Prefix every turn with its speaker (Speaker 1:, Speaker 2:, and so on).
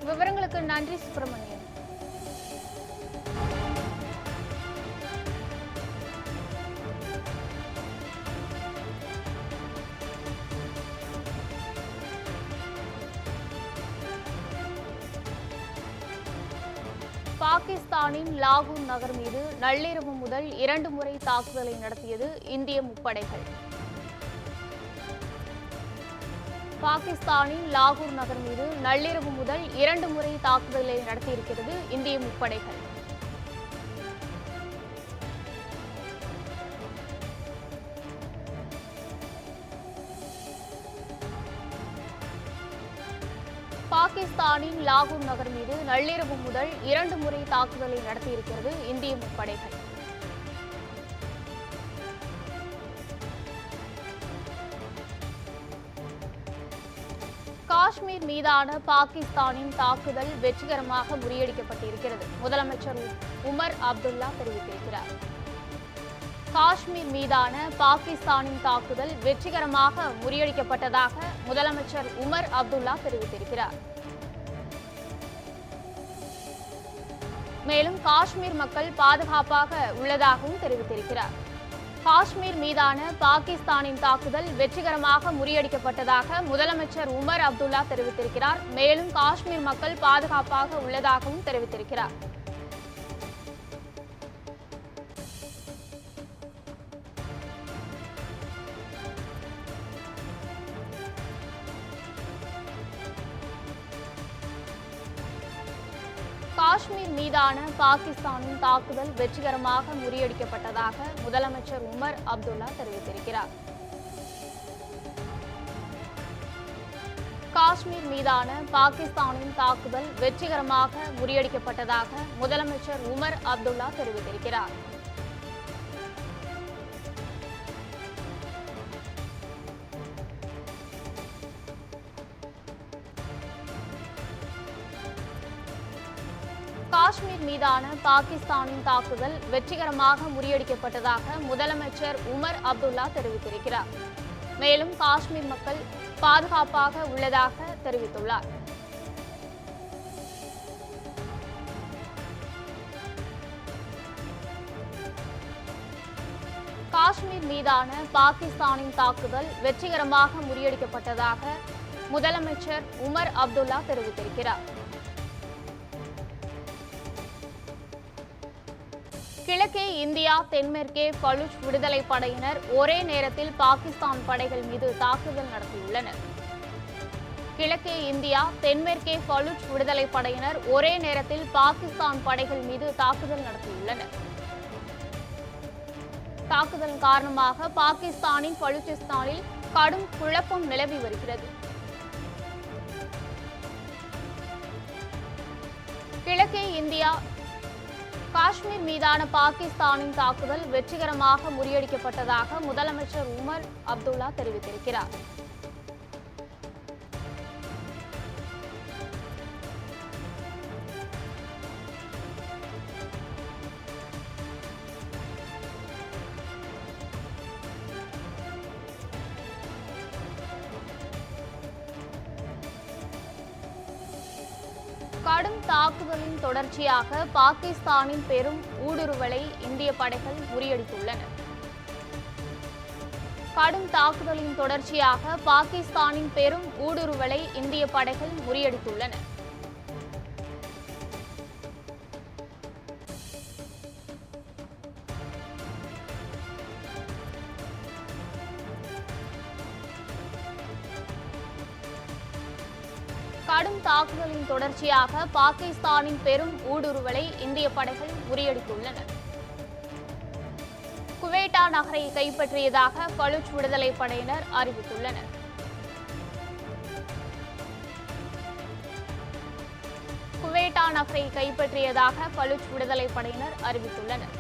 Speaker 1: விவரங்களுக்கு நன்றி சுப்பிரமணியன். பாகிஸ்தானின் லாகூர் நகர் மீது நள்ளிரவு முதல் 2 முறை தாக்குதலை நடத்தியது இந்திய முப்படைகள். பாகிஸ்தானின் லாகூர் நகர் மீது நள்ளிரவு முதல் 2 முறை தாக்குதலை நடத்தியிருக்கிறது இந்திய முப்படைகள். பாகிஸ்தானின் லாகூர் நகர் மீது நள்ளிரவு முதல் 2 முறை தாக்குதலை நடத்தியிருக்கிறது இந்திய முப்படைகள். காஷ்மீர் மீதான பாகிஸ்தானின் தாக்குதல் வெற்றிகரமாக முறியடிக்கப்பட்டிருக்கிறது. முதலமைச்சர் உமர் அப்துல்லா தெரிவித்திருக்கிறார். காஷ்மீர் மீதான பாகிஸ்தானின் தாக்குதல் வெற்றிகரமாக முறியடிக்கப்பட்டதாக முதலமைச்சர் உமர் அப்துல்லா தெரிவித்திருக்கிறார். மேலும் காஷ்மீர் மக்கள் பாதுகாப்பாக உள்ளதாகவும் தெரிவித்திருக்கிறார். காஷ்மீர் மீதான பாகிஸ்தானின் தாக்குதல் வெற்றிகரமாக முறியடிக்கப்பட்டதாக முதலமைச்சர் உமர் அப்துல்லா தெரிவித்திருக்கிறார். மேலும் காஷ்மீர் மக்கள் பாதுகாப்பாக உள்ளதாகவும் தெரிவித்திருக்கிறார். காஷ்மீர் மீதான பாகிஸ்தானின் தாக்குதல் வெற்றிகரமாக முறியடிக்கப்பட்டதாக முதலமைச்சர் உமர் அப்துல்லா தெரிவித்திருக்கிறார். காஷ்மீர் மீதான பாகிஸ்தானின் தாக்குதல் வெற்றிகரமாக முறியடிக்கப்பட்டதாக முதலமைச்சர் உமர் அப்துல்லா தெரிவித்திருக்கிறார். காஷ்மீர் மீதான பாகிஸ்தானின் தாக்குதல் வெற்றிகரமாக முறியடிக்கப்பட்டதாக முதலமைச்சர் உமர் அப்துல்லா தெரிவித்திருக்கிறார். மேலும் காஷ்மீர் மக்கள் பாதுகாப்பாக உள்ளதாக தெரிவித்துள்ளார். காஷ்மீர் மீதான பாகிஸ்தானின் தாக்குதல் வெற்றிகரமாக முறியடிக்கப்பட்டதாக முதலமைச்சர் உமர் அப்துல்லா தெரிவித்திருக்கிறார். கிழக்கே இந்தியா தென்மேற்கே பலூச் விடுதலை படையினர் ஒரே நேரத்தில் பாகிஸ்தான் படைகள் மீது தாக்குதல் நடத்தியுள்ளனர். கிழக்கே இந்தியா தென்மேற்கே பலூச் விடுதலை படையினர் ஒரே நேரத்தில் பாகிஸ்தான் படைகள் மீது தாக்குதல் நடத்தியுள்ளனர். தாக்குதல் காரணமாக பாகிஸ்தானின் பலூச்சிஸ்தானில் கடும் குழப்பம் நிலவி வருகிறது. கிழக்கே இந்தியா காஷ்மீர் மீதான பாகிஸ்தானின் தாக்குதல் வெற்றிகரமாக முறியடிக்கப்பட்டதாக முதலமைச்சர் உமர் அப்துல்லா தெரிவித்திருக்கிறார். கடும் தாக்குதலின் தொடர்ச்சியாக பாகிஸ்தானின் பெரும் ஊடுருவலை இந்திய படைகள் முறியடித்துள்ளன. கடும் தாக்குதலின் தொடர்ச்சியாக பாகிஸ்தானின் பெரும் ஊடுருவலை இந்திய படைகள் முறியடித்துள்ளன. கடும் தாக்குதலின் தொடர்ச்சியாக பாகிஸ்தானின் பெரும் ஊடுருவலை இந்திய படைகள் முறியடித்துள்ளன. குவேட்டா நகரை கைப்பற்றியதாக பலூச் விடுதலை படையினர் அறிவித்துள்ளனர். குவேட்டா நகரை கைப்பற்றியதாக பலூச் விடுதலை படையினர் அறிவித்துள்ளனர்.